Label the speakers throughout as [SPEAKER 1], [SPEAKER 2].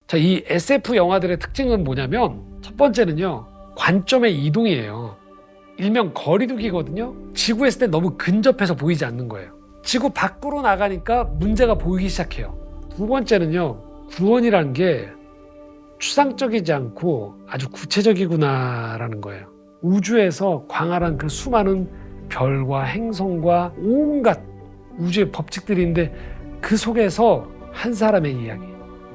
[SPEAKER 1] 자, 이 SF 영화들의 특징은 뭐냐면 첫 번째는요, 관점의 이동이에요. 일명 거리두기거든요. 지구에 있을 때 너무 근접해서 보이지 않는 거예요. 지구 밖으로 나가니까 문제가 보이기 시작해요. 두 번째는요, 구원이라는 게 추상적이지 않고 아주 구체적이구나라는 거예요. 우주에서 광활한 그 수많은 별과 행성과 온갖 우주의 법칙들이 있는데 그 속에서 한 사람의 이야기,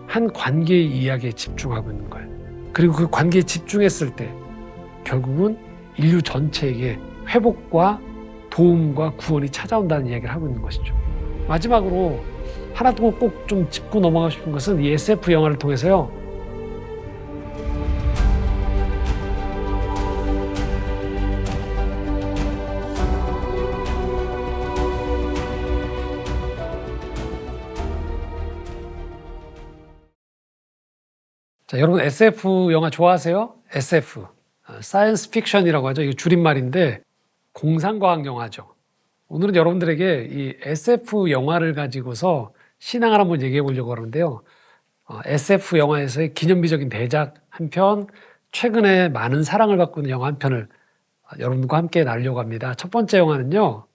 [SPEAKER 1] 한 관계의 이야기에 집중하고 있는 거예요. 그리고 그 관계에 집중했을 때 결국은 인류 전체에게 회복과 도움과 구원이 찾아온다는 이야기를 하고 있는 것이죠. 마지막으로 하나 꼭 좀 짚고 넘어가고 싶은 것은 이 SF 영화를 통해서요, 자, 여러분 SF 영화 좋아하세요? SF, 사이언스 픽션이라고 하죠. 이게 줄임말인데 공상과학 영화죠. 오늘은 여러분들에게 이 SF 영화를 가지고서 신앙을 한번 얘기해 보려고 하는데요. SF 영화에서의 기념비적인 대작 한 편, 최근에 많은 사랑을 받고 있는 영화 한 편을 여러분과 함께 나누려고 합니다. 첫 번째 영화는요,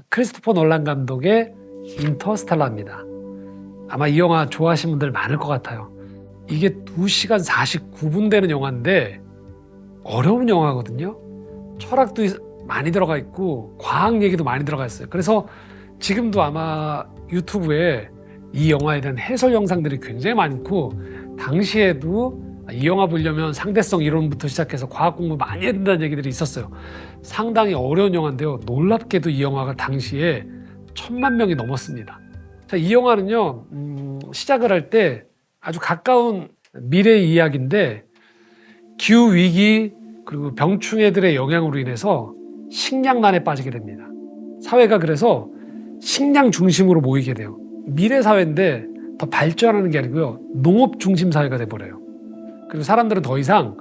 [SPEAKER 1] 크리스토퍼 놀란 감독의 인터스텔라입니다. 아마 이 영화 좋아하시는 분들 많을 것 같아요. 이게 2시간 49분 되는 영화인데 어려운 영화거든요. 철학도 많이 들어가 있고 과학 얘기도 많이 들어가 있어요. 그래서 지금도 아마 유튜브에 이 영화에 대한 해설 영상들이 굉장히 많고, 당시에도 이 영화 보려면 상대성 이론부터 시작해서 과학 공부 많이 해야 된다는 얘기들이 있었어요. 상당히 어려운 영화인데요, 놀랍게도 이 영화가 당시에 1000만 명이 넘었습니다. 자, 이 영화는요, 시작을 할 때 아주 가까운 미래의 이야기인데, 기후위기 그리고 병충해들의 영향으로 인해서 식량난에 빠지게 됩니다. 사회가 그래서 식량 중심으로 모이게 돼요. 미래 사회인데 더 발전하는 게 아니고요, 농업 중심 사회가 돼버려요. 그리고 사람들은 더 이상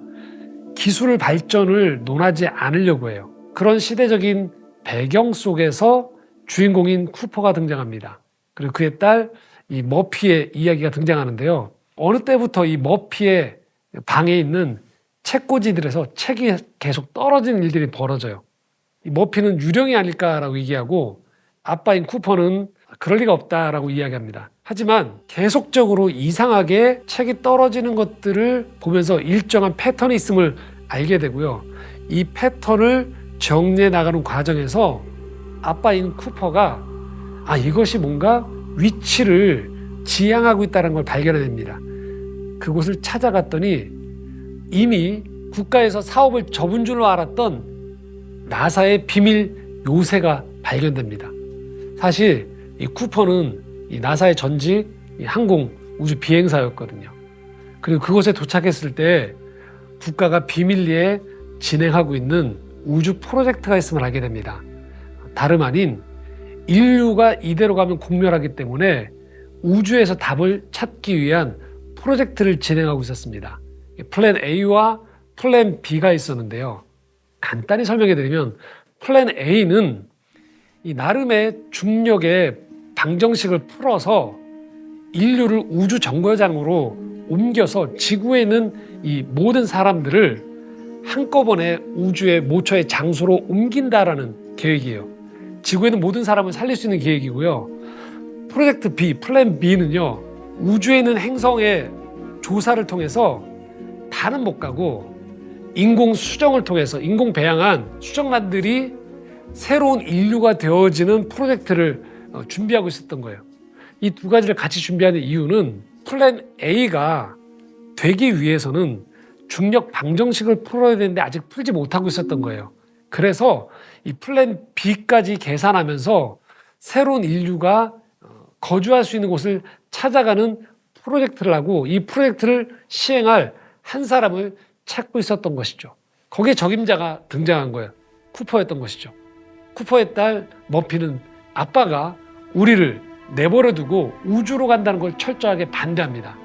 [SPEAKER 1] 기술 발전을 논하지 않으려고 해요. 그런 시대적인 배경 속에서 주인공인 쿠퍼가 등장합니다. 그리고 그의 딸 이 머피의 이야기가 등장하는데요, 어느 때부터 이 머피의 방에 있는 책꽂이들에서 책이 계속 떨어지는 일들이 벌어져요. 이 머피는 유령이 아닐까라고 얘기하고, 아빠인 쿠퍼는 그럴 리가 없다라고 이야기합니다. 하지만 계속적으로 이상하게 책이 떨어지는 것들을 보면서 일정한 패턴이 있음을 알게 되고요, 이 패턴을 정리해 나가는 과정에서 아빠인 쿠퍼가 이것이 뭔가 위치를 지향하고 있다는 걸 발견해냅니다. 그곳을 찾아갔더니 이미 국가에서 사업을 접은 줄로 알았던 나사의 비밀 요새가 발견됩니다. 사실 이 쿠퍼는 이 나사의 전직 항공 우주 비행사였거든요. 그리고 그곳에 도착했을 때 국가가 비밀리에 진행하고 있는 우주 프로젝트가 있음을 알게 됩니다. 다름 아닌 인류가 이대로 가면 공멸하기 때문에 우주에서 답을 찾기 위한 프로젝트를 진행하고 있었습니다. 플랜 A와 플랜 B가 있었는데요, 간단히 설명해 드리면 플랜 A는 이 나름의 중력의 방정식을 풀어서 인류를 우주 정거장으로 옮겨서 지구에 있는 이 모든 사람들을 한꺼번에 우주의 모처의 장소로 옮긴다라는 계획이에요. 지구에 있는 모든 사람을 살릴 수 있는 계획이고요. 프로젝트 B, 플랜 B는요, 우주에 있는 행성의 조사를 통해서 다는 못 가고 인공 수정을 통해서 인공 배양한 수정란들이 새로운 인류가 되어지는 프로젝트를 준비하고 있었던 거예요. 이 두 가지를 같이 준비하는 이유는 플랜 A가 되기 위해서는 중력 방정식을 풀어야 되는데 아직 풀지 못하고 있었던 거예요. 그래서 이 플랜 B까지 계산하면서 새로운 인류가 거주할 수 있는 곳을 찾아가는 프로젝트를 하고, 이 프로젝트를 시행할 한 사람을 찾고 있었던 것이죠. 거기에 적임자가 등장한 거예요. 쿠퍼였던 것이죠. 쿠퍼의 딸 머피는 아빠가 우리를 내버려 두고 우주로 간다는 걸 철저하게 반대합니다.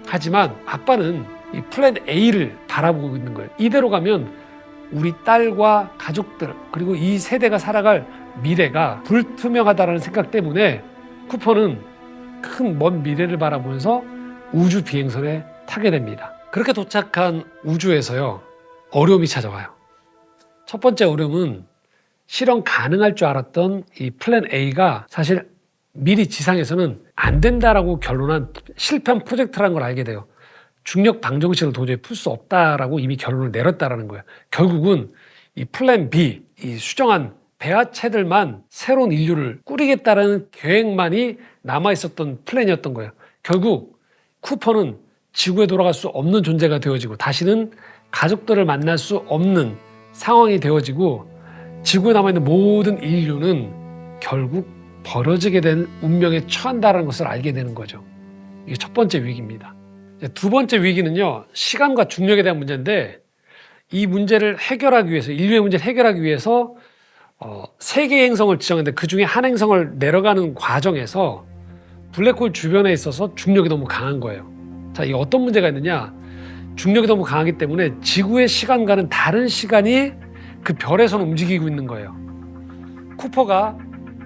[SPEAKER 1] 하지만 아빠는 이 플랜 A를 바라보고 있는 거예요. 이대로 가면 우리 딸과 가족들, 그리고 이 세대가 살아갈 미래가 불투명하다는 생각 때문에 쿠퍼는 큰 먼 미래를 바라보면서 우주 비행선에 타게 됩니다. 그렇게 도착한 우주에서요, 어려움이 찾아와요. 첫 번째 어려움은 실현 가능할 줄 알았던 이 플랜 A가 사실 미리 지상에서는 안 된다라고 결론한 실패한 프로젝트라는 걸 알게 돼요. 중력 방정식을 도저히 풀 수 없다라고 이미 결론을 내렸다라는 거예요. 결국은 이 플랜 B, 이 수정한 배아체들만 새로운 인류를 꾸리겠다라는 계획만이 남아있었던 플랜이었던 거예요. 결국 쿠퍼는 지구에 돌아갈 수 없는 존재가 되어지고 다시는 가족들을 만날 수 없는 상황이 되어지고 지구에 남아있는 모든 인류는 결국 벌어지게 된 운명에 처한다는 것을 알게 되는 거죠. 이게 첫 번째 위기입니다. 두 번째 위기는요, 시간과 중력에 대한 문제인데 이 문제를 해결하기 위해서, 인류의 문제를 해결하기 위해서 3개의 행성을 지정했는데 그 중에 한 행성을 내려가는 과정에서 블랙홀 주변에 있어서 중력이 너무 강한 거예요. 자, 이게 어떤 문제가 있느냐? 중력이 너무 강하기 때문에 지구의 시간과는 다른 시간이 그 별에서는 움직이고 있는 거예요. 쿠퍼가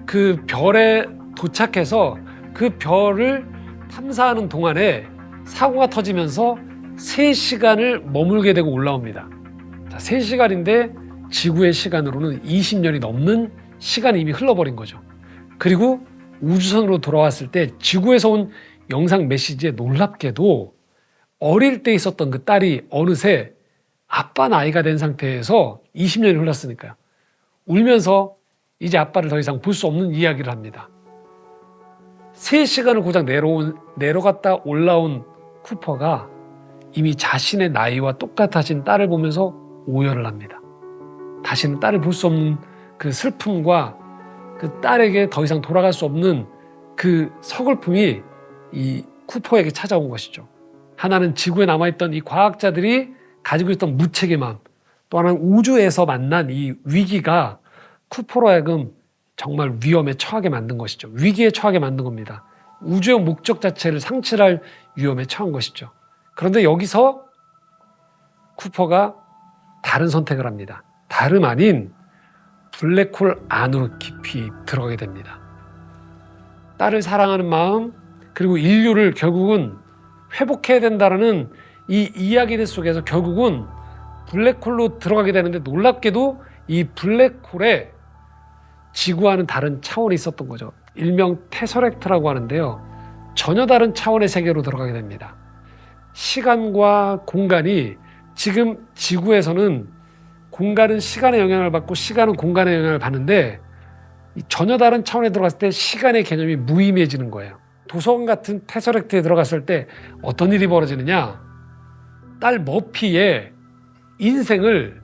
[SPEAKER 1] 그 별에 도착해서 그 별을 탐사하는 동안에 사고가 터지면서 3시간을 머물게 되고 올라옵니다. 자, 3시간인데 지구의 시간으로는 20년이 넘는 시간이 이미 흘러버린 거죠. 그리고 우주선으로 돌아왔을 때 지구에서 온 영상 메시지에 놀랍게도 어릴 때 있었던 그 딸이 어느새 아빠 나이가 된 상태에서 20년이 흘렀으니까요. 울면서 이제 아빠를 더 이상 볼 수 없는 이야기를 합니다. 3시간을 고작 내려갔다 올라온 쿠퍼가 이미 자신의 나이와 똑같아진 딸을 보면서 오열을 합니다. 다시는 딸을 볼 수 없는 그 슬픔과 그 딸에게 더 이상 돌아갈 수 없는 그 서글픔이 이 쿠퍼에게 찾아온 것이죠. 하나는 지구에 남아있던 이 과학자들이 가지고 있던 무책임함, 또 하나는 우주에서 만난 이 위기가 쿠퍼로 하여금 정말 위험에 처하게 만든 것이죠. 위기에 처하게 만든 겁니다. 우주의 목적 자체를 상실할 위험에 처한 것이죠. 그런데 여기서 쿠퍼가 다른 선택을 합니다. 다름 아닌 블랙홀 안으로 깊이 들어가게 됩니다. 딸을 사랑하는 마음, 그리고 인류를 결국은 회복해야 된다는 이 이야기들 속에서 결국은 블랙홀로 들어가게 되는데 놀랍게도 이 블랙홀에 지구와는 다른 차원이 있었던 거죠. 일명 테서렉트라고 하는데요. 전혀 다른 차원의 세계로 들어가게 됩니다. 시간과 공간이 지금 지구에서는 공간은 시간의 영향을 받고 시간은 공간의 영향을 받는데 전혀 다른 차원에 들어갔을 때 시간의 개념이 무의미해지는 거예요. 도서관 같은 테서렉트에 들어갔을 때 어떤 일이 벌어지느냐? 딸 머피의 인생을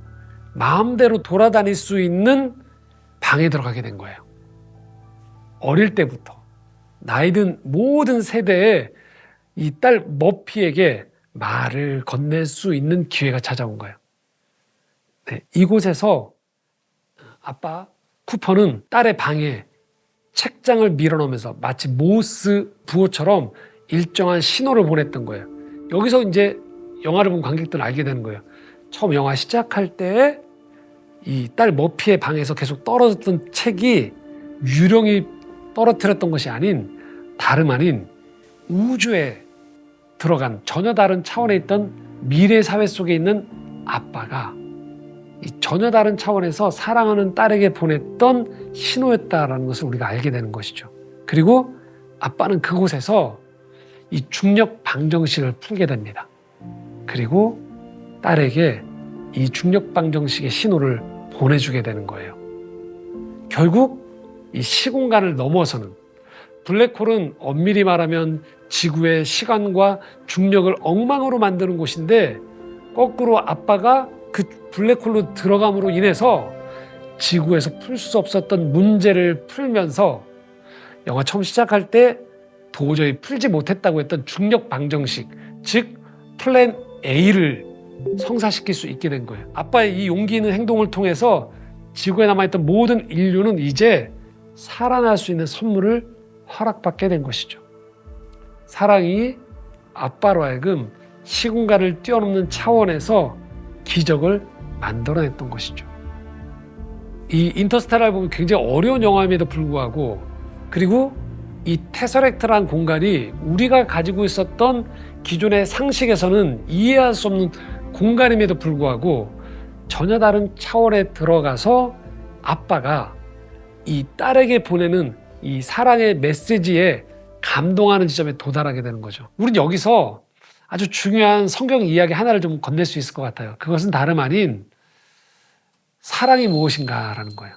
[SPEAKER 1] 마음대로 돌아다닐 수 있는 방에 들어가게 된 거예요. 어릴 때부터 나이 든 모든 세대에 이 딸 머피에게 말을 건넬 수 있는 기회가 찾아온 거예요. 네, 이곳에서 아빠 쿠퍼는 딸의 방에 책장을 밀어넣으면서 마치 모스 부호처럼 일정한 신호를 보냈던 거예요. 여기서 이제 영화를 본 관객들은 알게 되는 거예요. 처음 영화 시작할 때 이 딸 머피의 방에서 계속 떨어졌던 책이 유령이 떨어뜨렸던 것이 아닌 다름 아닌 우주에 들어간 전혀 다른 차원에 있던 미래 사회 속에 있는 아빠가 이 전혀 다른 차원에서 사랑하는 딸에게 보냈던 신호였다라는 것을 우리가 알게 되는 것이죠. 그리고 아빠는 그곳에서 이 중력 방정식을 풀게 됩니다. 그리고 딸에게 이 중력 방정식의 신호를 보내주게 되는 거예요. 결국 이 시공간을 넘어서는 블랙홀은 엄밀히 말하면 지구의 시간과 중력을 엉망으로 만드는 곳인데 거꾸로 아빠가 그 블랙홀로 들어감으로 인해서 지구에서 풀 수 없었던 문제를 풀면서 영화 처음 시작할 때 도저히 풀지 못했다고 했던 중력 방정식, 즉 플랜 A를 성사시킬 수 있게 된 거예요. 아빠의 이 용기 있는 행동을 통해서 지구에 남아있던 모든 인류는 이제 살아날 수 있는 선물을 허락받게 된 것이죠. 사랑이 아빠로 하여금 시공간을 뛰어넘는 차원에서 기적을 만들어냈던 것이죠. 이 인터스텔라를 보면 굉장히 어려운 영화임에도 불구하고 그리고 이 테서렉트라는 공간이 우리가 가지고 있었던 기존의 상식에서는 이해할 수 없는 공간임에도 불구하고 전혀 다른 차원에 들어가서 아빠가 이 딸에게 보내는 이 사랑의 메시지에 감동하는 지점에 도달하게 되는 거죠. 우린 여기서 아주 중요한 성경 이야기 하나를 좀 건넬 수 있을 것 같아요. 그것은 다름 아닌 사랑이 무엇인가라는 거예요.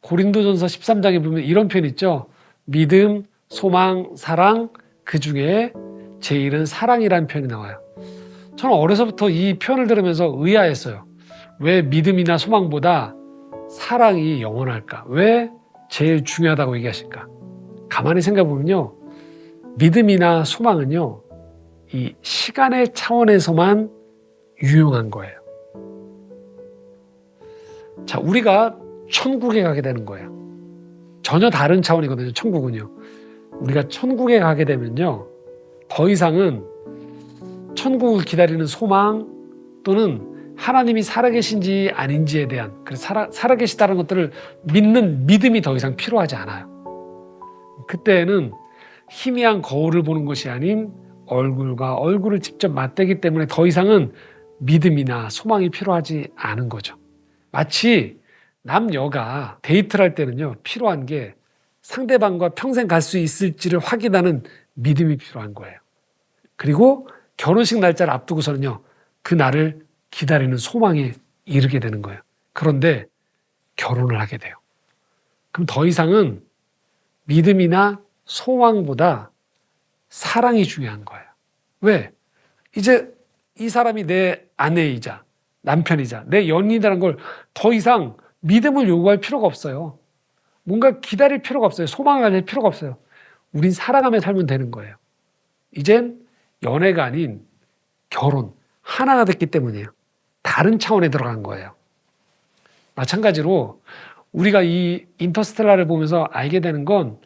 [SPEAKER 1] 고린도전서 13장에 보면 이런 표현 있죠. 믿음, 소망, 사랑, 그 중에 제일은 사랑이라는 표현이 나와요. 저는 어려서부터 이 표현을 들으면서 의아했어요. 왜 믿음이나 소망보다 사랑이 영원할까? 왜 제일 중요하다고 얘기하실까? 가만히 생각해보면요. 믿음이나 소망은요. 이 시간의 차원에서만 유용한 거예요. 자, 우리가 천국에 가게 되는 거예요. 전혀 다른 차원이거든요. 천국은요. 우리가 천국에 가게 되면요. 더 이상은 천국을 기다리는 소망 또는 하나님이 살아계신지 아닌지에 대한 살아계시다는 것들을 믿는 믿음이 더 이상 필요하지 않아요. 그때는 희미한 거울을 보는 것이 아닌 얼굴과 얼굴을 직접 맞대기 때문에 더 이상은 믿음이나 소망이 필요하지 않은 거죠. 마치 남녀가 데이트를 할 때는요, 필요한 게 상대방과 평생 갈 수 있을지를 확인하는 믿음이 필요한 거예요. 그리고 결혼식 날짜를 앞두고서는요, 그 날을 기다리는 소망에 이르게 되는 거예요. 그런데 결혼을 하게 돼요. 그럼 더 이상은 믿음이나 소망보다 사랑이 중요한 거예요. 왜? 이제 이 사람이 내 아내이자 남편이자 내 연인이라는 걸 더 이상 믿음을 요구할 필요가 없어요. 뭔가 기다릴 필요가 없어요. 소망을 가질 필요가 없어요. 우린 사랑하며 살면 되는 거예요. 이젠 연애가 아닌 결혼, 하나가 됐기 때문이에요. 다른 차원에 들어간 거예요. 마찬가지로 우리가 이 인터스텔라를 보면서 알게 되는 건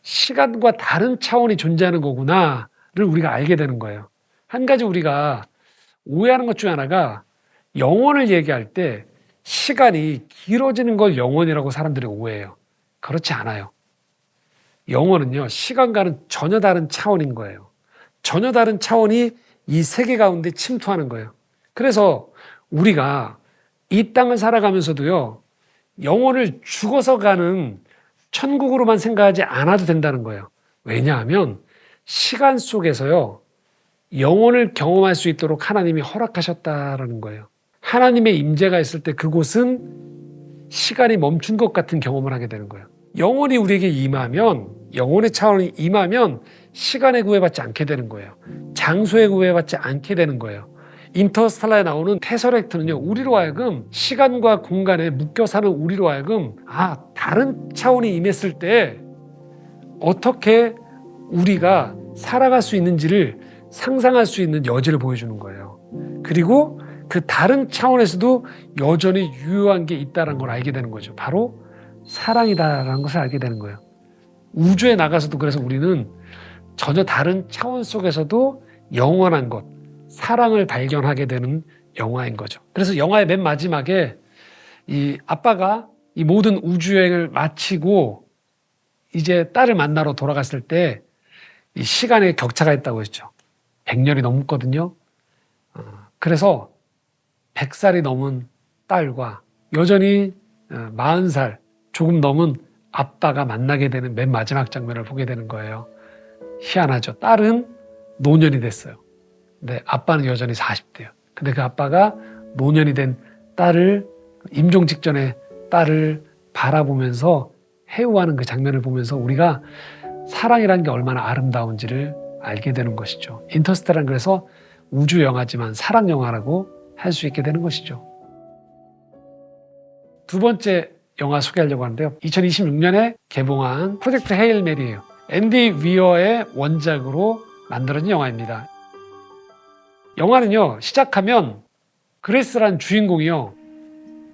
[SPEAKER 1] 시간과 다른 차원이 존재하는 거구나를 우리가 알게 되는 거예요. 한 가지 우리가 오해하는 것 중에 하나가 영혼을 얘기할 때 시간이 길어지는 걸 영혼이라고 사람들이 오해해요. 그렇지 않아요. 영혼은요, 시간과는 전혀 다른 차원인 거예요. 전혀 다른 차원이 이 세계 가운데 침투하는 거예요. 그래서 우리가 이 땅을 살아가면서도요, 영혼을 죽어서 가는 천국으로만 생각하지 않아도 된다는 거예요. 왜냐하면 시간 속에서요, 영혼을 경험할 수 있도록 하나님이 허락하셨다라는 거예요. 하나님의 임재가 있을 때 그곳은 시간이 멈춘 것 같은 경험을 하게 되는 거예요. 영혼이 우리에게 임하면, 영혼의 차원이 임하면 시간에 구애받지 않게 되는 거예요. 장소에 구애받지 않게 되는 거예요. 인터스텔라에 나오는 테서렉트는요, 우리로 하여금 시간과 공간에 묶여 사는 우리로 하여금 다른 차원이 임했을 때 어떻게 우리가 살아갈 수 있는지를 상상할 수 있는 여지를 보여주는 거예요. 그리고 그 다른 차원에서도 여전히 유효한 게 있다는 걸 알게 되는 거죠. 바로 사랑이다라는 것을 알게 되는 거예요. 우주에 나가서도 그래서 우리는 전혀 다른 차원 속에서도 영원한 것, 사랑을 발견하게 되는 영화인 거죠. 그래서 영화의 맨 마지막에 이 아빠가 이 모든 우주여행을 마치고 이제 딸을 만나러 돌아갔을 때 이 시간에 격차가 있다고 했죠. 100년이 넘었거든요. 그래서 100살이 넘은 딸과 여전히 40살 조금 넘은 아빠가 만나게 되는 맨 마지막 장면을 보게 되는 거예요. 희한하죠. 딸은 노년이 됐어요. 근데 아빠는 여전히 40대예요. 근데 그 아빠가 노년이 된 딸을, 임종 직전에 딸을 바라보면서 해우하는 그 장면을 보면서 우리가 사랑이라는 게 얼마나 아름다운지를 알게 되는 것이죠. 인터스텔라는 그래서 우주 영화지만 사랑 영화라고 할 수 있게 되는 것이죠. 두 번째 영화 소개하려고 하는데요. 2026년에 개봉한 프로젝트 헤일 메리예요. 앤디 위어의 원작으로 만들어진 영화입니다. 영화는요, 시작하면 그레이스라는 주인공이요,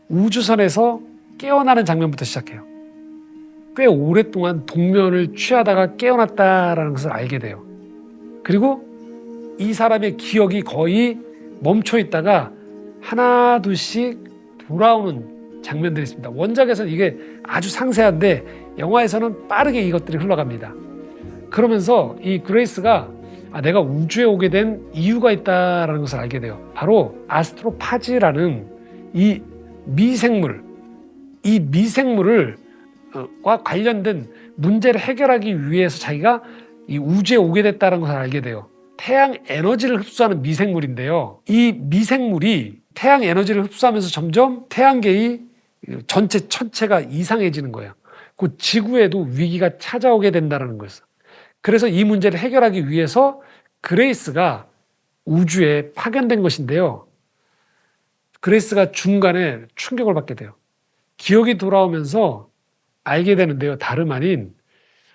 [SPEAKER 1] 우주선에서 깨어나는 장면부터 시작해요. 꽤 오랫동안 동면을 취하다가 깨어났다라는 것을 알게 돼요. 그리고 이 사람의 기억이 거의 멈춰 있다가 하나 둘씩 돌아오는 장면들이 있습니다. 원작에서는 이게 아주 상세한데 영화에서는 빠르게 이것들이 흘러갑니다. 그러면서 이 그레이스가 내가 우주에 오게 된 이유가 있다는 것을 알게 돼요. 바로 아스트로파지라는 이 미생물을 과 관련된 문제를 해결하기 위해서 자기가 이 우주에 오게 됐다는 것을 알게 돼요. 태양 에너지를 흡수하는 미생물인데요. 이 미생물이 태양 에너지를 흡수하면서 점점 태양계의 전체가 이상해지는 거예요. 그 지구에도 위기가 찾아오게 된다는 거였어요. 그래서 이 문제를 해결하기 위해서 그레이스가 우주에 파견된 것인데요. 그레이스가 중간에 충격을 받게 돼요. 기억이 돌아오면서 알게 되는데요. 다름 아닌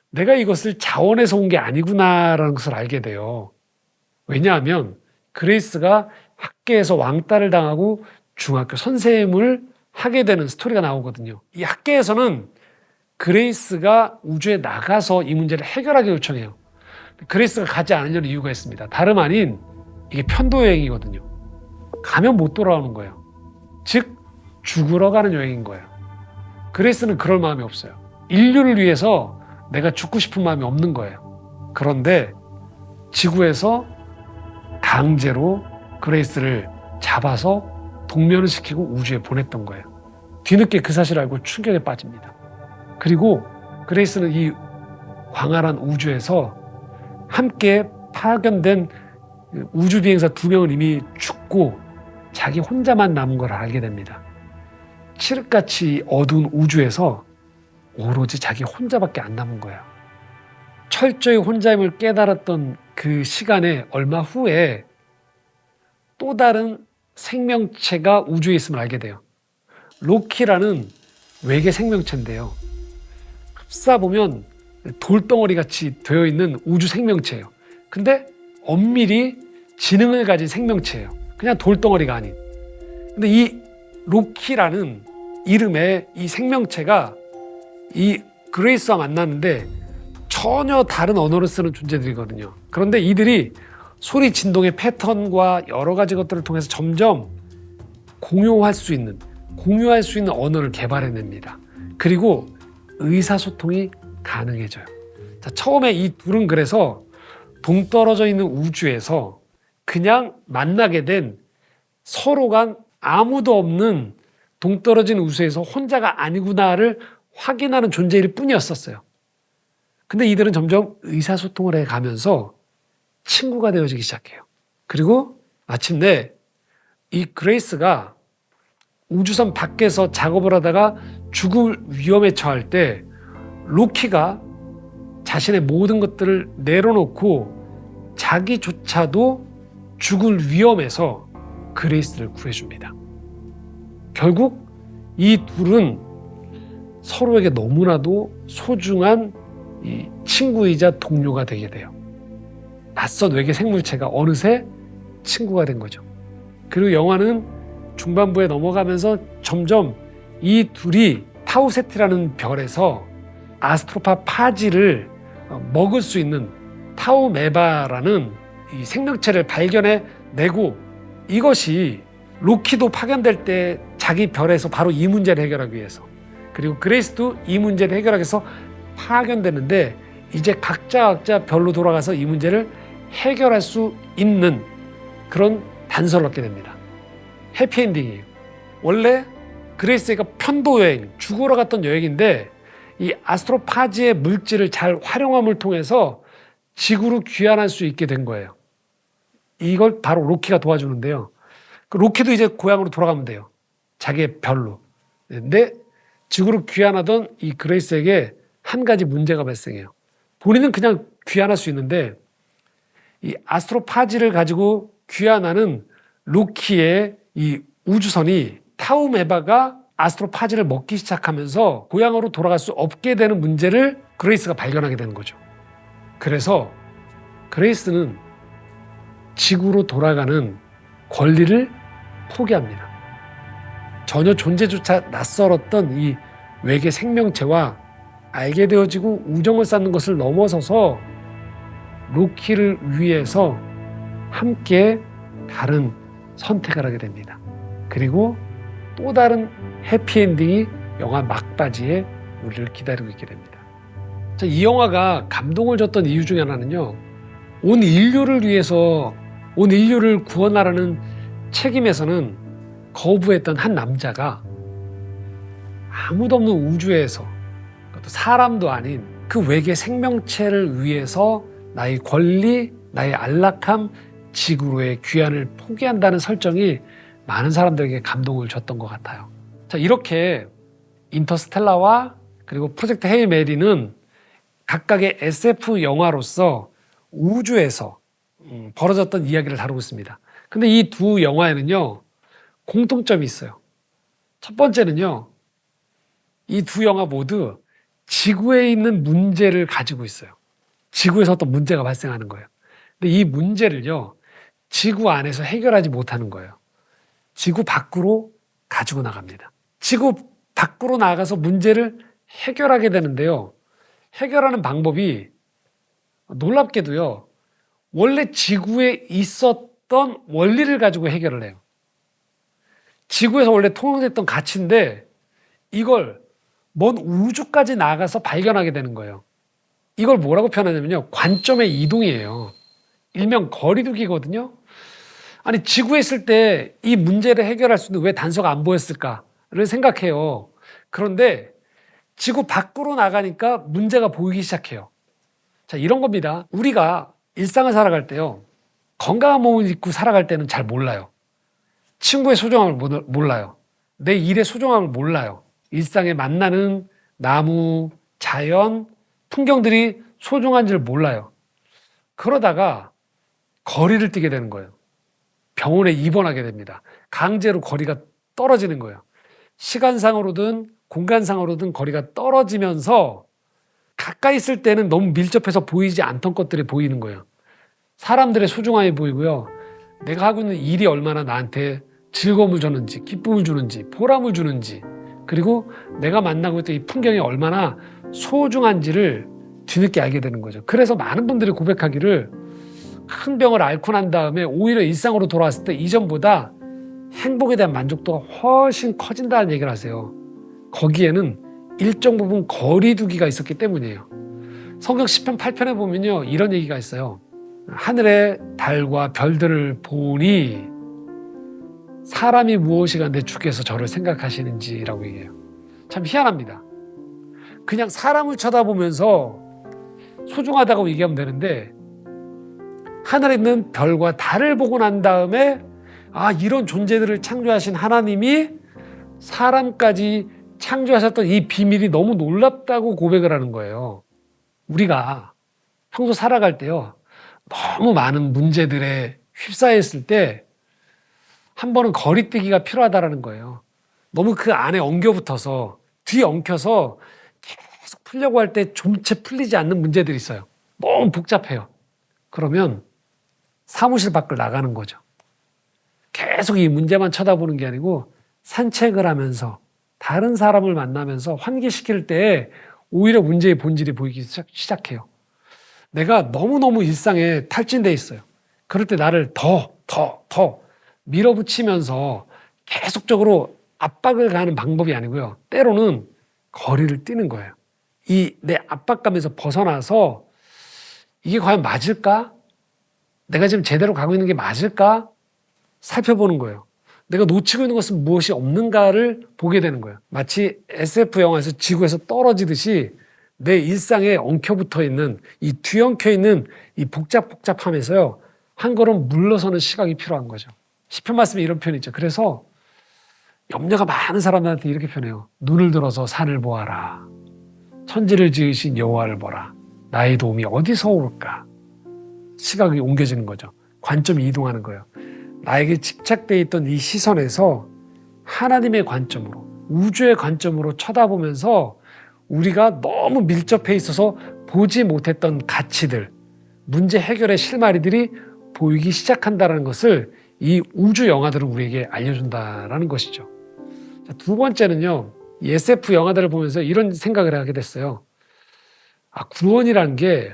[SPEAKER 1] 내가 이것을 자원에서 온 게 아니구나라는 것을 알게 돼요. 왜냐하면 그레이스가 학계에서 왕따를 당하고 중학교 선생님을 하게 되는 스토리가 나오거든요. 이 학계에서는 그레이스가 우주에 나가서 이 문제를 해결하기 요청해요. 그레이스가 가지 않으려는 이유가 있습니다. 다름 아닌 이게 편도 여행이거든요. 가면 못 돌아오는 거예요. 즉 죽으러 가는 여행인 거예요. 그레이스는 그럴 마음이 없어요. 인류를 위해서 내가 죽고 싶은 마음이 없는 거예요. 그런데 지구에서 강제로 그레이스를 잡아서 동면을 시키고 우주에 보냈던 거예요. 뒤늦게 그 사실을 알고 충격에 빠집니다. 그리고 그레이스는 이 광활한 우주에서 함께 파견된 우주 비행사 2명은 이미 죽고 자기 혼자만 남은 걸 알게 됩니다. 칠흑같이 어두운 우주에서 오로지 자기 혼자밖에 안 남은 거예요. 철저히 혼자임을 깨달았던 그 시간에 얼마 후에 또 다른 생명체가 우주에 있음을 알게 돼요. 로키라는 외계 생명체인데요. 흡사보면 돌덩어리 같이 되어 있는 우주 생명체예요. 근데 엄밀히 지능을 가진 생명체예요. 그냥 돌덩어리가 아닌. 근데 이 로키라는 이름의 이 생명체가 이 그레이스와 만났는데 전혀 다른 언어를 쓰는 존재들이거든요. 그런데 이들이 소리 진동의 패턴과 여러 가지 것들을 통해서 점점 공유할 수 있는 언어를 개발해냅니다. 그리고 의사소통이 가능해져요. 자, 처음에 이 둘은 그래서 동떨어져 있는 우주에서 그냥 만나게 된 서로 간 아무도 없는 동떨어진 우주에서 혼자가 아니구나를 확인하는 존재일 뿐이었었어요. 근데 이들은 점점 의사소통을 해가면서 친구가 되어지기 시작해요. 그리고 마침내 이 그레이스가 우주선 밖에서 작업을 하다가 죽을 위험에 처할 때 로키가 자신의 모든 것들을 내려놓고 자기조차도 죽을 위험에서 그레이스를 구해줍니다. 결국 이 둘은 서로에게 너무나도 소중한 이 친구이자 동료가 되게 돼요. 낯선 외계 생물체가 어느새 친구가 된 거죠. 그리고 영화는 중반부에 넘어가면서 점점 이 둘이 타우세티라는 별에서 아스트로파 파지를 먹을 수 있는 타우메바라는 이 생명체를 발견해내고 이것이 로키도 파견될 때 자기 별에서 바로 이 문제를 해결하기 위해서 그리고 그레이스도 이 문제를 해결하기 위해서 파견되는데 이제 각자 별로 돌아가서 이 문제를 해결할 수 있는 그런 단서를 얻게 됩니다. 해피엔딩이에요. 원래 그레이스가 편도여행, 죽으러 갔던 여행인데 이 아스트로파지의 물질을 잘 활용함을 통해서 지구로 귀환할 수 있게 된 거예요. 이걸 바로 로키가 도와주는데요. 그 로키도 이제 고향으로 돌아가면 돼요. 자기의 별로. 근데 지구로 귀환하던 이 그레이스에게 한 가지 문제가 발생해요. 본인은 그냥 귀환할 수 있는데 이 아스트로파지를 가지고 귀환하는 로키의 이 우주선이 타우메바가 아스트로파지를 먹기 시작하면서 고향으로 돌아갈 수 없게 되는 문제를 그레이스가 발견하게 되는 거죠. 그래서 그레이스는 지구로 돌아가는 권리를 포기합니다. 전혀 존재조차 낯설었던 이 외계 생명체와 알게 되어지고 우정을 쌓는 것을 넘어서서 로키를 위해서 함께 다른 선택을 하게 됩니다. 그리고 또 다른 해피엔딩이 영화 막바지에 우리를 기다리고 있게 됩니다. 이 영화가 감동을 줬던 이유 중에 하나는요. 온 인류를 위해서 온 인류를 구원하라는 책임에서는 거부했던 한 남자가 아무도 없는 우주에서 또 사람도 아닌 그 외계 생명체를 위해서 나의 권리, 나의 안락함, 지구로의 귀환을 포기한다는 설정이 많은 사람들에게 감동을 줬던 것 같아요. 자, 이렇게 인터스텔라와 그리고 프로젝트 헤일 메리는 각각의 SF 영화로서 우주에서 벌어졌던 이야기를 다루고 있습니다. 근데 이 두 영화에는요, 공통점이 있어요. 첫 번째는요, 이 두 영화 모두 지구에 있는 문제를 가지고 있어요. 지구에서 어떤 문제가 발생하는 거예요. 근데 이 문제를요, 지구 안에서 해결하지 못하는 거예요. 지구 밖으로 가지고 나갑니다. 지구 밖으로 나가서 문제를 해결하게 되는데요. 해결하는 방법이 놀랍게도요, 원래 지구에 있었던 원리를 가지고 해결을 해요. 지구에서 원래 통용됐던 가치인데 이걸 먼 우주까지 나가서 발견하게 되는 거예요. 이걸 뭐라고 표현하냐면요, 관점의 이동이에요. 일명 거리두기거든요. 아니, 지구에 있을 때 이 문제를 해결할 수 있는 왜 단서가 안 보였을까를 생각해요. 그런데 지구 밖으로 나가니까 문제가 보이기 시작해요. 자, 이런 겁니다. 우리가 일상을 살아갈 때요, 건강한 몸을 입고 살아갈 때는 잘 몰라요. 친구의 소중함을 몰라요. 내 일의 소중함을 몰라요. 일상에 만나는 나무, 자연, 풍경들이 소중한지를 몰라요. 그러다가 거리를 뛰게 되는 거예요. 병원에 입원하게 됩니다. 강제로 거리가 떨어지는 거예요. 시간상으로든 공간상으로든 거리가 떨어지면서 가까이 있을 때는 너무 밀접해서 보이지 않던 것들이 보이는 거예요. 사람들의 소중함이 보이고요. 내가 하고 있는 일이 얼마나 나한테 즐거움을 주는지, 기쁨을 주는지, 보람을 주는지, 그리고 내가 만나고 있던 이 풍경이 얼마나 소중한지를 뒤늦게 알게 되는 거죠. 그래서 많은 분들이 고백하기를 큰 병을 앓고 난 다음에 오히려 일상으로 돌아왔을 때 이전보다 행복에 대한 만족도가 훨씬 커진다는 얘기를 하세요. 거기에는 일정 부분 거리두기가 있었기 때문이에요. 성경 시편 8편에 보면요, 이런 얘기가 있어요. 하늘의 달과 별들을 보니 사람이 무엇이간데 주께서 저를 생각하시는지라고 얘기해요. 참 희한합니다. 그냥 사람을 쳐다보면서 소중하다고 얘기하면 되는데 하늘에 있는 별과 달을 보고 난 다음에 이런 존재들을 창조하신 하나님이 사람까지 창조하셨던 이 비밀이 너무 놀랍다고 고백을 하는 거예요. 우리가 평소 살아갈 때요, 너무 많은 문제들에 휩싸여 있을 때 한 번은 거리뛰기가 필요하다라는 거예요. 너무 그 안에 엉겨붙어서 뒤에 엉켜서 계속 풀려고 할 때 좀채 풀리지 않는 문제들이 있어요. 너무 복잡해요. 그러면 사무실 밖을 나가는 거죠. 계속 이 문제만 쳐다보는 게 아니고 산책을 하면서 다른 사람을 만나면서 환기시킬 때 오히려 문제의 본질이 보이기 시작해요. 내가 너무너무 일상에 탈진돼 있어요. 그럴 때 나를 더 밀어붙이면서 계속적으로 압박을 가하는 방법이 아니고요. 때로는 거리를 뛰는 거예요. 이 내 압박감에서 벗어나서 이게 과연 맞을까? 내가 지금 제대로 가고 있는 게 맞을까? 살펴보는 거예요. 내가 놓치고 있는 것은 무엇이 없는가를 보게 되는 거예요. 마치 SF 영화에서 지구에서 떨어지듯이 내 일상에 엉켜붙어 있는 이 뒤엉켜 있는 이 복잡함에서요, 한 걸음 물러서는 시각이 필요한 거죠. 시편 말씀에 이런 표현이 있죠. 그래서 염려가 많은 사람들한테 이렇게 표현해요. 눈을 들어서 산을 보아라. 천지를 지으신 여호와를 보라. 나의 도움이 어디서 올까? 시각이 옮겨지는 거죠. 관점이 이동하는 거예요. 나에게 집착되어 있던 이 시선에서 하나님의 관점으로, 우주의 관점으로 쳐다보면서 우리가 너무 밀접해 있어서 보지 못했던 가치들, 문제 해결의 실마리들이 보이기 시작한다는 것을 이 우주 영화들은 우리에게 알려준다는 것이죠. 자, 두 번째는요, 이 SF 영화들을 보면서 이런 생각을 하게 됐어요. 구원이라는 게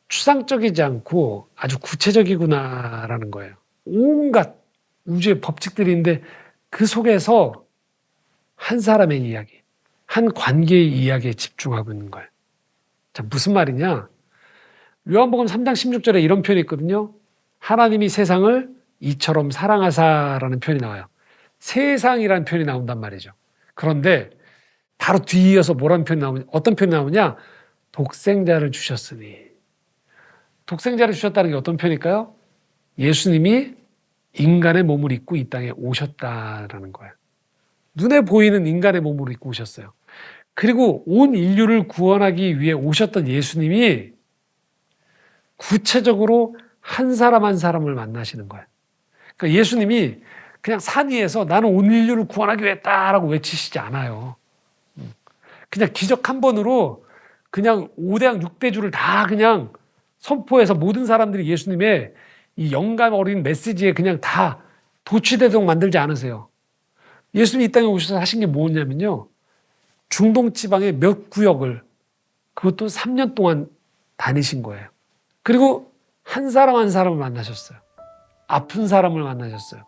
[SPEAKER 1] 추상적이지 않고 아주 구체적이구나라는 거예요. 온갖 우주의 법칙들인데 그 속에서 한 사람의 이야기, 한 관계의 이야기에 집중하고 있는 거예요. 자, 무슨 말이냐? 요한복음 3장 16절에 이런 표현이 있거든요. 하나님이 세상을 이처럼 사랑하사라는 표현이 나와요. 세상이라는 표현이 나온단 말이죠. 그런데 바로 뒤이어서 뭐라는 표현이 나오냐, 어떤 표현이 나오냐? 독생자를 주셨으니. 독생자를 주셨다는 게 어떤 표현일까요? 예수님이 인간의 몸을 입고 이 땅에 오셨다라는 거예요. 눈에 보이는 인간의 몸을 입고 오셨어요. 그리고 온 인류를 구원하기 위해 오셨던 예수님이 구체적으로 한 사람 한 사람을 만나시는 거예요. 그러니까 예수님이 그냥 산 위에서 나는 온 인류를 구원하기 위해 했다라고 외치시지 않아요. 그냥 기적 한 번으로 그냥 5대양 6대주를 다 그냥 선포해서 모든 사람들이 예수님의 이 영감 어린 메시지에 그냥 다 도취되도록 만들지 않으세요. 예수님이 이 땅에 오셔서 하신 게 뭐냐면요. 중동 지방의 몇 구역을 그것도 3년 동안 다니신 거예요. 그리고 한 사람 한 사람을 만나셨어요. 아픈 사람을 만나셨어요.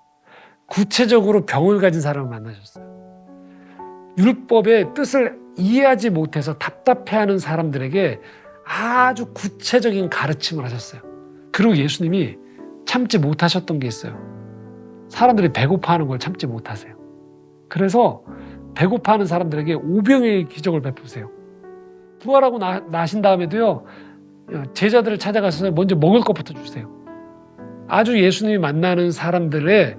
[SPEAKER 1] 구체적으로 병을 가진 사람을 만나셨어요. 율법의 뜻을 이해하지 못해서 답답해하는 사람들에게 아주 구체적인 가르침을 하셨어요. 그리고 예수님이 참지 못하셨던 게 있어요. 사람들이 배고파하는 걸 참지 못하세요. 그래서 배고파하는 사람들에게 오병이의 기적을 베푸세요. 부활하고 나신 다음에도요, 제자들을 찾아가서 먼저 먹을 것부터 주세요. 아주 예수님이 만나는 사람들의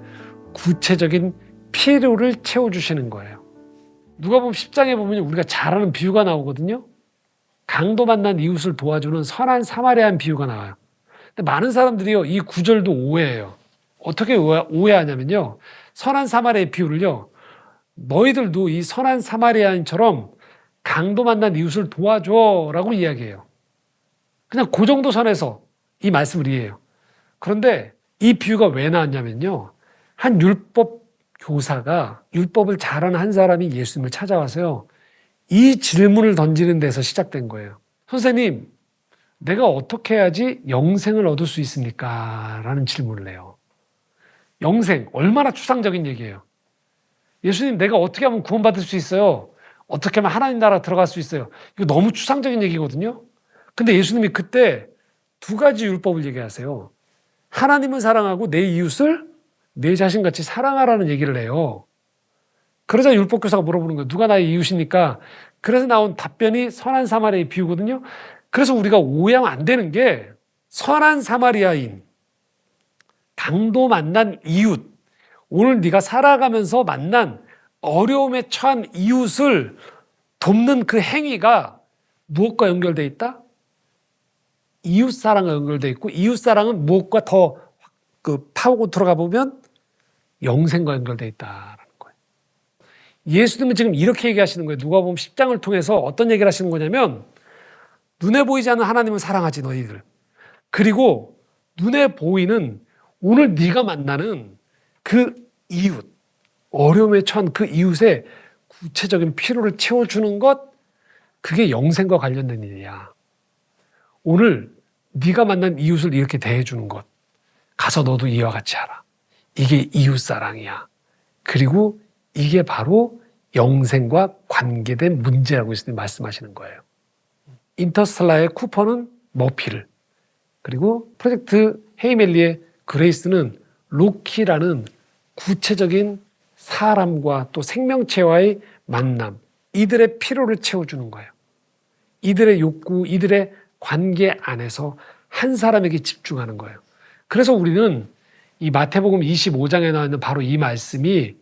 [SPEAKER 1] 구체적인 필요를 채워주시는 거예요. 누가복음 10장에 보면 우리가 잘 아는 비유가 나오거든요. 강도 만난 이웃을 도와주는 선한 사마리아인 비유가 나와요. 근데 많은 사람들이요, 이 구절도 오해해요. 어떻게 오해하냐면요, 선한 사마리아의 비유를요, 너희들도 이 선한 사마리아인처럼 강도 만난 이웃을 도와줘라고 이야기해요. 그냥 그 정도 선에서 이 말씀을 이해해요. 그런데 이 비유가 왜 나왔냐면요, 한 율법 교사가, 율법을 잘하는 한 사람이 예수님을 찾아와서요, 이 질문을 던지는 데서 시작된 거예요. 선생님, 내가 어떻게 해야지 영생을 얻을 수 있습니까? 라는 질문을 해요. 영생, 얼마나 추상적인 얘기예요. 예수님, 내가 어떻게 하면 구원받을 수 있어요? 어떻게 하면 하나님 나라 들어갈 수 있어요? 이거 너무 추상적인 얘기거든요. 근데 예수님이 그때 두 가지 율법을 얘기하세요. 하나님을 사랑하고 내 이웃을 내 자신같이 사랑하라는 얘기를 해요. 그러자 율법교사가 물어보는 거예요. 누가 나의 이웃입니까? 그래서 나온 답변이 선한 사마리아의 비유거든요. 그래서 우리가 오해하면 안 되는 게, 선한 사마리아인, 강도 만난 이웃, 오늘 네가 살아가면서 만난 어려움에 처한 이웃을 돕는 그 행위가 무엇과 연결되어 있다? 이웃사랑과 연결되어 있고, 이웃사랑은 무엇과 더 파고 들어가 보면 영생과 연결되어 있다라는 거예요. 예수님은 지금 이렇게 얘기하시는 거예요. 누가복음 10장을 통해서 어떤 얘기를 하시는 거냐면, 눈에 보이지 않는 하나님을 사랑하지 너희들. 그리고 눈에 보이는 오늘 네가 만나는 그 이웃, 어려움에 처한 그 이웃의 구체적인 필요를 채워주는 것, 그게 영생과 관련된 일이야. 오늘 네가 만난 이웃을 이렇게 대해주는 것, 가서 너도 이와 같이 하라. 이게 이웃사랑이야. 그리고 이게 바로 영생과 관계된 문제라고 예수님이 말씀하시는 거예요. 인터스텔라의 쿠퍼는 머피를, 그리고 프로젝트 헤이멜리의 그레이스는 로키라는 구체적인 사람과 또 생명체와의 만남, 이들의 필요를 채워주는 거예요. 이들의 욕구, 이들의 관계 안에서 한 사람에게 집중하는 거예요. 그래서 우리는 이 마태복음 25장에 나와 있는 바로 이 말씀이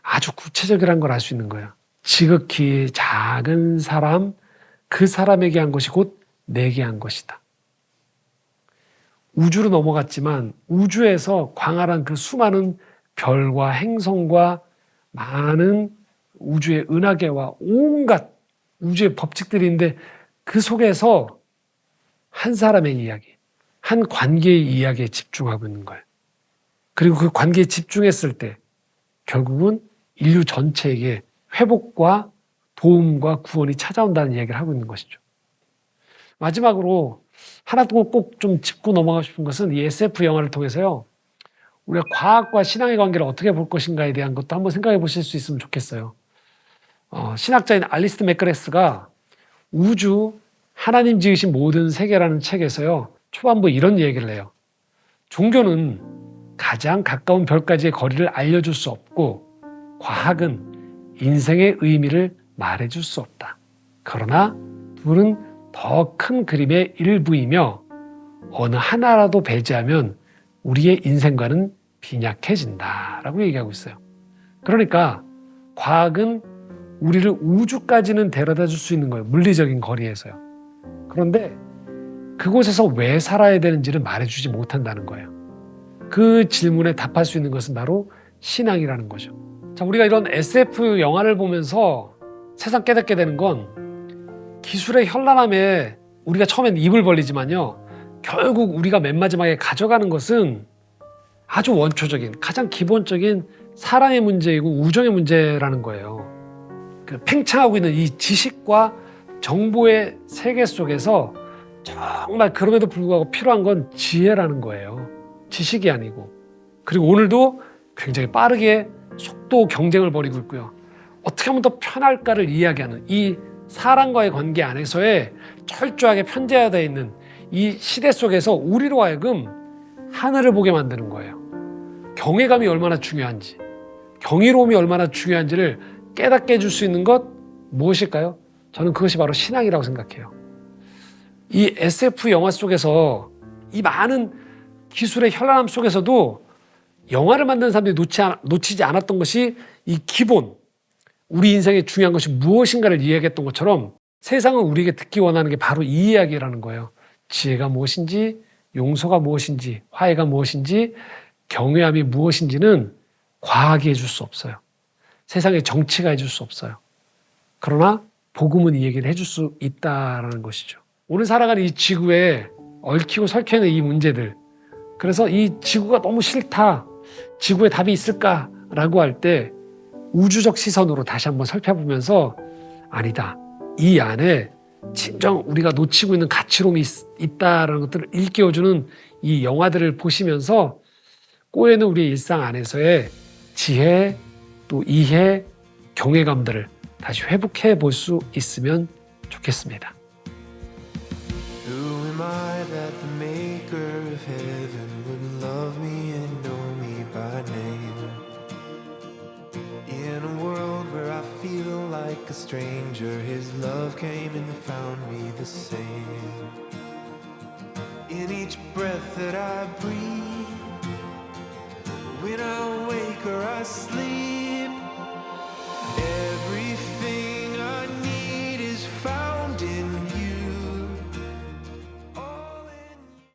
[SPEAKER 1] 아주 구체적이라는 걸 알 수 있는 거예요. 지극히 작은 사람, 그 사람에게 한 것이 곧 내게 한 것이다. 우주로 넘어갔지만 우주에서 광활한 그 수많은 별과 행성과 많은 우주의 은하계와 온갖 우주의 법칙들인데, 그 속에서 한 사람의 이야기, 한 관계의 이야기에 집중하고 있는 거예요. 그리고 그 관계에 집중했을 때 결국은 인류 전체에게 회복과 도움과 구원이 찾아온다는 이야기를 하고 있는 것이죠. 마지막으로 하나 꼭 좀 짚고 넘어가고 싶은 것은, 이 SF 영화를 통해서요, 우리가 과학과 신앙의 관계를 어떻게 볼 것인가에 대한 것도 한번 생각해 보실 수 있으면 좋겠어요. 신학자인 알리스트 맥그레스가 우주, 하나님 지으신 모든 세계라는 책에서요, 초반부에 이런 얘기를 해요. 종교는 가장 가까운 별까지의 거리를 알려줄 수 없고 과학은 인생의 의미를 말해줄 수 없다. 그러나 둘은 더 큰 그림의 일부이며 어느 하나라도 배제하면 우리의 인생과는 빈약해진다 라고 얘기하고 있어요. 그러니까 과학은 우리를 우주까지는 데려다 줄 수 있는 거예요. 물리적인 거리에서요. 그런데 그곳에서 왜 살아야 되는지를 말해주지 못한다는 거예요. 그 질문에 답할 수 있는 것은 바로 신앙이라는 거죠. 자, 우리가 이런 SF 영화를 보면서 세상 깨닫게 되는 건 기술의 현란함에 우리가 처음엔 입을 벌리지만요. 결국 우리가 맨 마지막에 가져가는 것은 아주 원초적인, 가장 기본적인 사랑의 문제이고 우정의 문제라는 거예요. 그 팽창하고 있는 이 지식과 정보의 세계 속에서 정말 그럼에도 불구하고 필요한 건 지혜라는 거예요. 지식이 아니고. 그리고 오늘도 굉장히 빠르게 속도 경쟁을 벌이고 있고요. 어떻게 하면 더 편할까를 이야기하는 이 사람과의 관계 안에서의 철저하게 편제되어 있는 이 시대 속에서 우리로 하여금 하늘을 보게 만드는 거예요. 경외감이 얼마나 중요한지, 경이로움이 얼마나 중요한지를 깨닫게 해줄 수 있는 것 무엇일까요? 저는 그것이 바로 신앙이라고 생각해요. 이 SF 영화 속에서 이 많은 기술의 현란함 속에서도 영화를 만드는 사람들이 놓치지 않았던 것이 이 기본, 우리 인생에 중요한 것이 무엇인가를 이야기했던 것처럼 세상은 우리에게 듣기 원하는 게 바로 이 이야기라는 거예요. 지혜가 무엇인지, 용서가 무엇인지, 화해가 무엇인지, 경외함이 무엇인지는 과학이 해줄 수 없어요. 세상의 정치가 해줄 수 없어요. 그러나 복음은 이 얘기를 해줄 수 있다는 것이죠. 오늘 살아가는 이 지구에 얽히고 설켜있는 이 문제들, 그래서 이 지구가 너무 싫다, 지구에 답이 있을까라고 할 때 우주적 시선으로 다시 한번 살펴보면서 아니다, 이 안에 진정 우리가 놓치고 있는 가치로움이 있다는 것들을 일깨워주는 이 영화들을 보시면서 꼬여있는 우리의 일상 안에서의 지혜, 또 이해, 경외감들을 다시 회복해 볼 수 있으면 좋겠습니다.
[SPEAKER 2] Who am I that the maker of heaven would love me and know me by name? In a world where I feel like a stranger, His love came and found me the same. In each breath that I breathe, when I wake or I sleep,